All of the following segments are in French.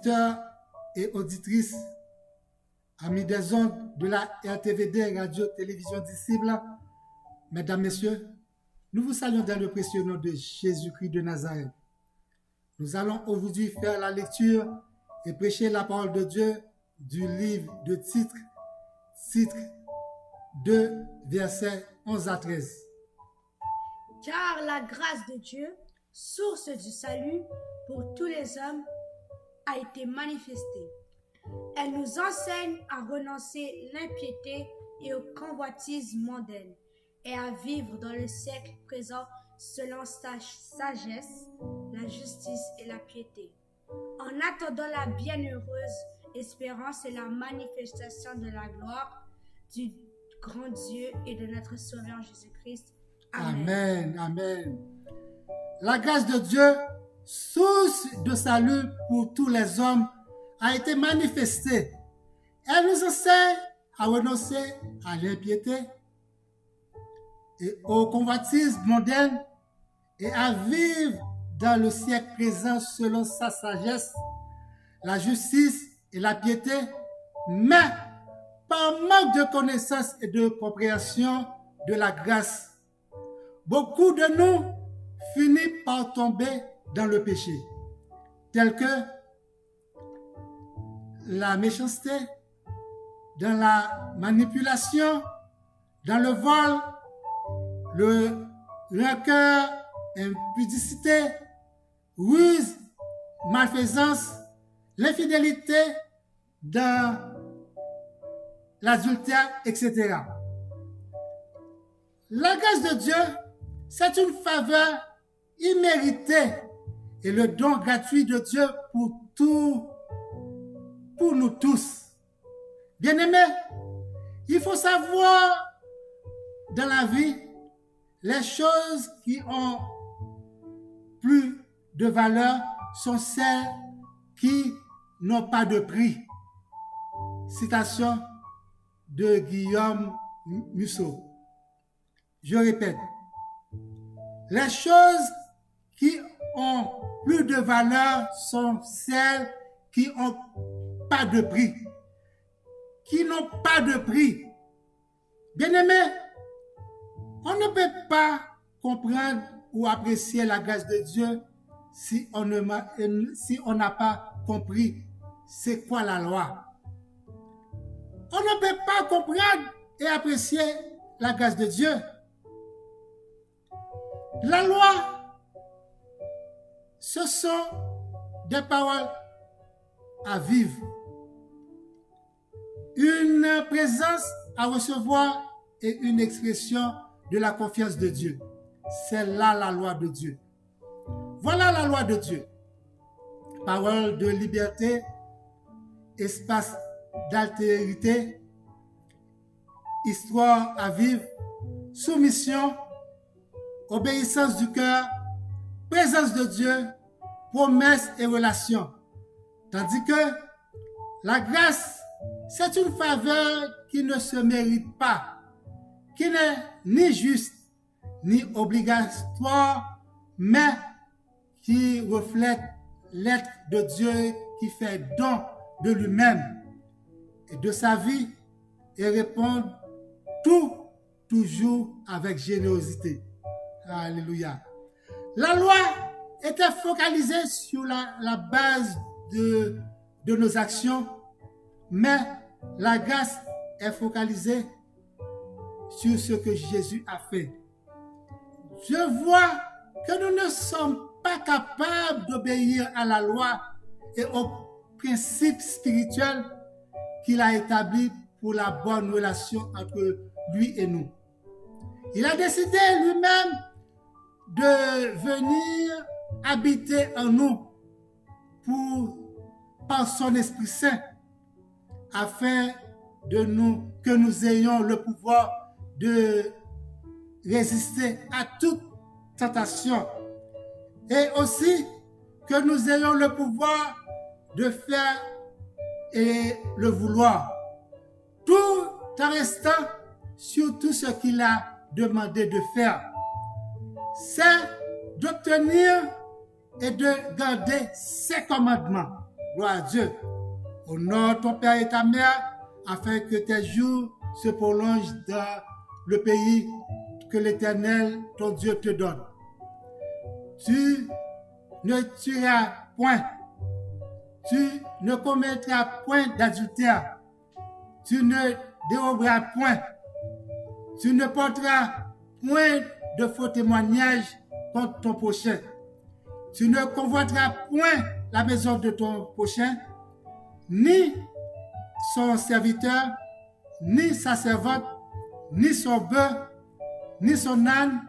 auditeurs et auditrices, amis des ondes de la RTVD, Radio-Télévision Disciple, mesdames, messieurs, nous vous saluons dans le précieux nom de Jésus-Christ de Nazareth. Nous allons aujourd'hui faire la lecture et prêcher la parole de Dieu du livre de titre 2, versets 11 à 13. Car la grâce de Dieu, source du salut pour tous les hommes, a été manifestée. Elle nous enseigne à renoncer l'impiété et aux convoitises mondaines et à vivre dans le siècle présent selon sa sagesse, la justice et la piété. En attendant la bienheureuse espérance et la manifestation de la gloire du grand Dieu et de notre Sauveur Jésus-Christ. Amen. Amen. La grâce de Dieu, source de salut pour tous les hommes, a été manifestée. Elle nous enseigne à renoncer à l'impiété et aux convoitises mondaines et à vivre dans le siècle présent selon sa sagesse, la justice et la piété, mais par manque de connaissance et de compréhension de la grâce, beaucoup de nous finissent par tomber dans le péché, tel que la méchanceté, dans la manipulation, dans le vol, le rancœur, impudicité, ruse, malfaisance, l'infidélité, dans l'adultère, etc. La grâce de Dieu, c'est une faveur imméritée et le don gratuit de Dieu pour nous tous. Bien-aimés, il faut savoir dans la vie les choses qui ont plus de valeur sont celles qui n'ont pas de prix. Citation de Guillaume Musso. Je répète, les choses qui ont plus de valeur sont celles qui n'ont pas de prix. Qui n'ont pas de prix. Bien-aimés, on ne peut pas comprendre ou apprécier la grâce de Dieu si on n'a pas compris c'est quoi la loi. On ne peut pas comprendre et apprécier la grâce de Dieu. La loi, ce sont des paroles à vivre, une présence à recevoir et une expression de la confiance de Dieu. C'est là la loi de Dieu. Voilà la loi de Dieu. Parole de liberté, espace d'altérité, histoire à vivre, soumission, obéissance du cœur, présence de Dieu, promesse et relation. Tandis que la grâce, c'est une faveur qui ne se mérite pas, qui n'est ni juste, ni obligatoire, mais qui reflète l'être de Dieu qui fait don de lui-même et de sa vie et répond toujours avec générosité. Alléluia. La loi était focalisée sur la base de nos actions, mais la grâce est focalisée sur ce que Jésus a fait. Je vois que nous ne sommes pas capables d'obéir à la loi et aux principes spirituels qu'il a établis pour la bonne relation entre lui et nous. Il a décidé lui-même de venir habiter en nous par son Esprit Saint, afin que nous ayons le pouvoir de résister à toute tentation et aussi que nous ayons le pouvoir de faire et le vouloir, tout en restant sur tout ce qu'il a demandé de faire. C'est d'obtenir et de garder ses commandements. Gloire à Dieu. Honore ton père et ta mère afin que tes jours se prolongent dans le pays que l'Éternel, ton Dieu, te donne. Tu ne tueras point. Tu ne commettras point d'adultère. Tu ne déroberas point. Tu ne porteras point de faux témoignages contre ton prochain. Tu ne convoiteras point la maison de ton prochain, ni son serviteur, ni sa servante, ni son bœuf, ni son âne,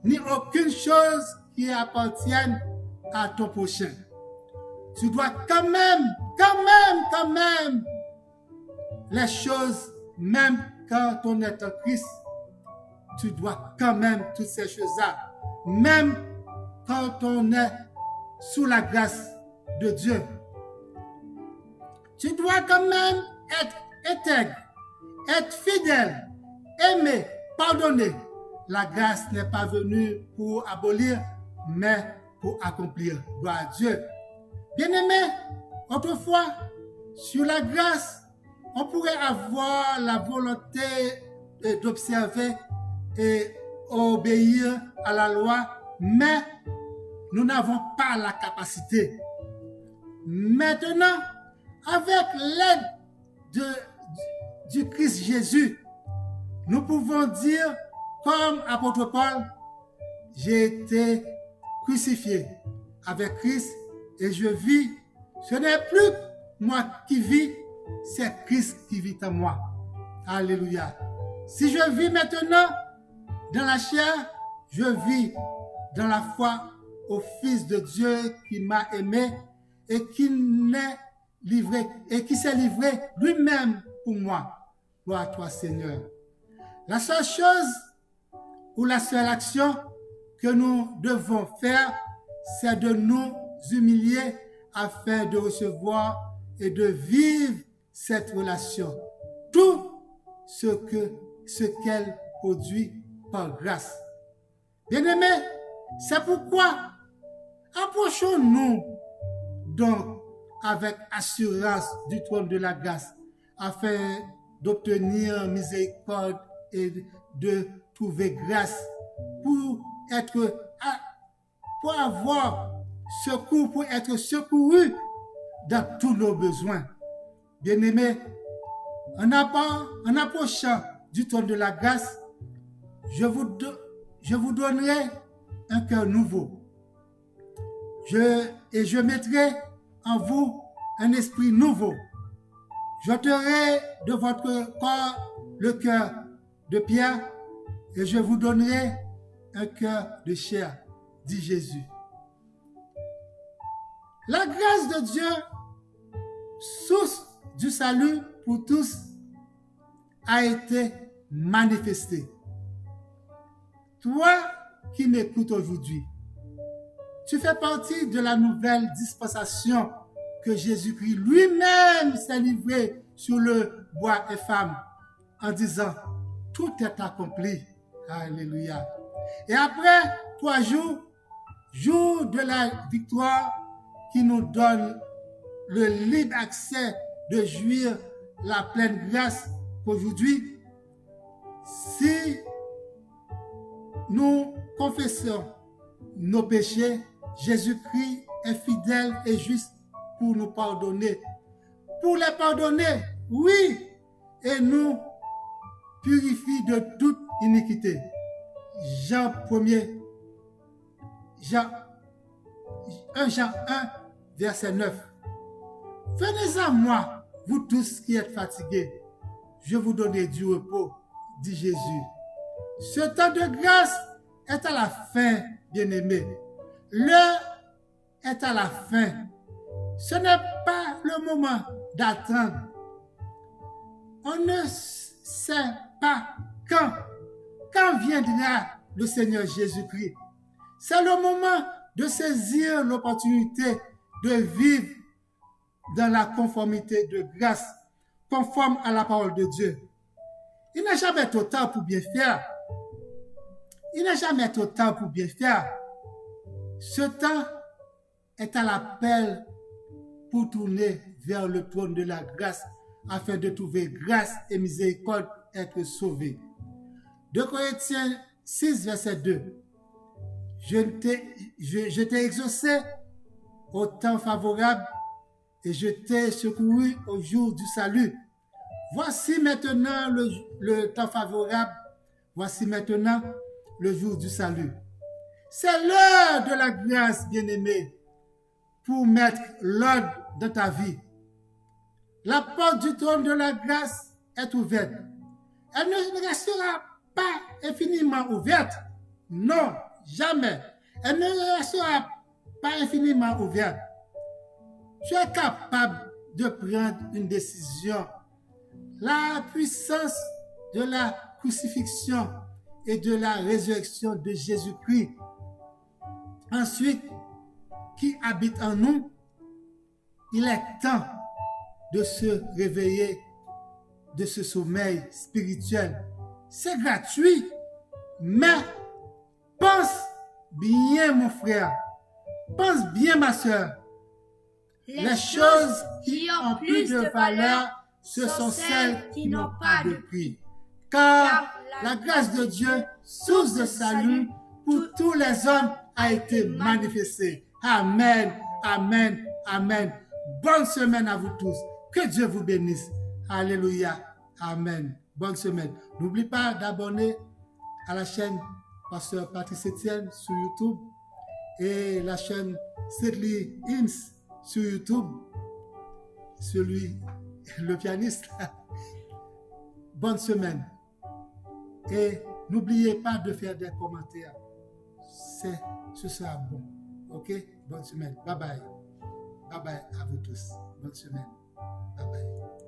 ni aucune chose qui appartienne à ton prochain. Tu dois quand même, les choses, même quand on est en Christ, tu dois quand même toutes ces choses-là, même quand on est sous la grâce de Dieu. Tu dois quand même être intègre, être fidèle, aimer, pardonner. La grâce n'est pas venue pour abolir, mais pour accomplir. Gloire à Dieu. Bien-aimés, autrefois, sur la grâce, on pourrait avoir la volonté d'observer et obéir à la loi, mais nous n'avons pas la capacité. Maintenant, avec l'aide du Christ Jésus, nous pouvons dire, comme apôtre Paul, j'ai été crucifié avec Christ et je vis. Ce n'est plus moi qui vis, c'est Christ qui vit en moi. Alléluia. Si je vis maintenant dans la chair, je vis dans la foi au Fils de Dieu qui m'a aimé et qui s'est livré lui-même pour moi. Gloire à toi, Seigneur. La seule chose ou la seule action que nous devons faire, c'est de nous humilier afin de recevoir et de vivre cette relation. Tout ce qu'elle produit par grâce. Bien-aimés, c'est pourquoi approchons-nous donc avec assurance du trône de la grâce afin d'obtenir miséricorde et de trouver grâce pour avoir secours, pour être secouru dans tous nos besoins. Bien-aimés, en approchant du trône de la grâce, je vous donnerai un cœur nouveau. Je mettrai en vous un esprit nouveau. J'ôterai de votre corps le cœur de pierre et je vous donnerai un cœur de chair, dit Jésus. La grâce de Dieu, source du salut pour tous, a été manifestée. Toi qui m'écoutes aujourd'hui, tu fais partie de la nouvelle dispensation que Jésus-Christ lui-même s'est livré sur le bois Épham en disant « Tout est accompli. » Alléluia. Et après 3 jours, jour de la victoire qui nous donne le libre accès de jouir la pleine grâce qu'aujourd'hui, si nous confessons nos péchés, Jésus-Christ est fidèle et juste pour nous pardonner. Pour les pardonner, oui, et nous purifie de toute iniquité. Jean 1, verset 9. Venez à moi, vous tous qui êtes fatigués, je vous donnerai du repos, dit Jésus. Ce temps de grâce est à la fin, bien-aimés. L'heure est à la fin. Ce n'est pas le moment d'attendre. On ne sait pas quand viendra le Seigneur Jésus-Christ. C'est le moment de saisir l'opportunité de vivre dans la conformité de grâce, conforme à la parole de Dieu. Il n'est jamais trop tard pour bien faire. Il n'est jamais trop tard pour bien faire. Ce temps est à l'appel pour tourner vers le trône de la grâce afin de trouver grâce et miséricorde et être sauvé. 2 Corinthiens 6, verset 2. Je t'ai exaucé au temps favorable et je t'ai secouru au jour du salut. Voici maintenant le temps favorable. Voici maintenant le jour du salut. C'est l'heure de la grâce, bien-aimé, pour mettre l'ordre dans ta vie. La porte du trône de la grâce est ouverte. Elle ne restera pas infiniment ouverte. Non, jamais. Elle ne restera pas infiniment ouverte. Tu es capable de prendre une décision. La puissance de la crucifixion et de la résurrection de Jésus-Christ, ensuite, qui habite en nous, il est temps de se réveiller de ce sommeil spirituel. C'est gratuit, mais pense bien, mon frère, pense bien, ma soeur. Les choses qui ont plus de valeur, ce sont celles qui n'ont pas de prix. Car la grâce de Dieu, source de salut pour tous les hommes, a été manifestée. Amen, amen, amen. Bonne semaine à vous tous. Que Dieu vous bénisse. Alléluia. Amen. Bonne semaine. N'oublie pas d'abonner à la chaîne Pasteur Patrice Etienne sur YouTube et la chaîne Sidley Hymns sur YouTube. Celui, le pianiste. Bonne semaine. Et n'oubliez pas de faire des commentaires. Ce sera bon. Ok? Bonne semaine. Bye bye. Bye bye à vous tous. Bonne semaine. Bye bye.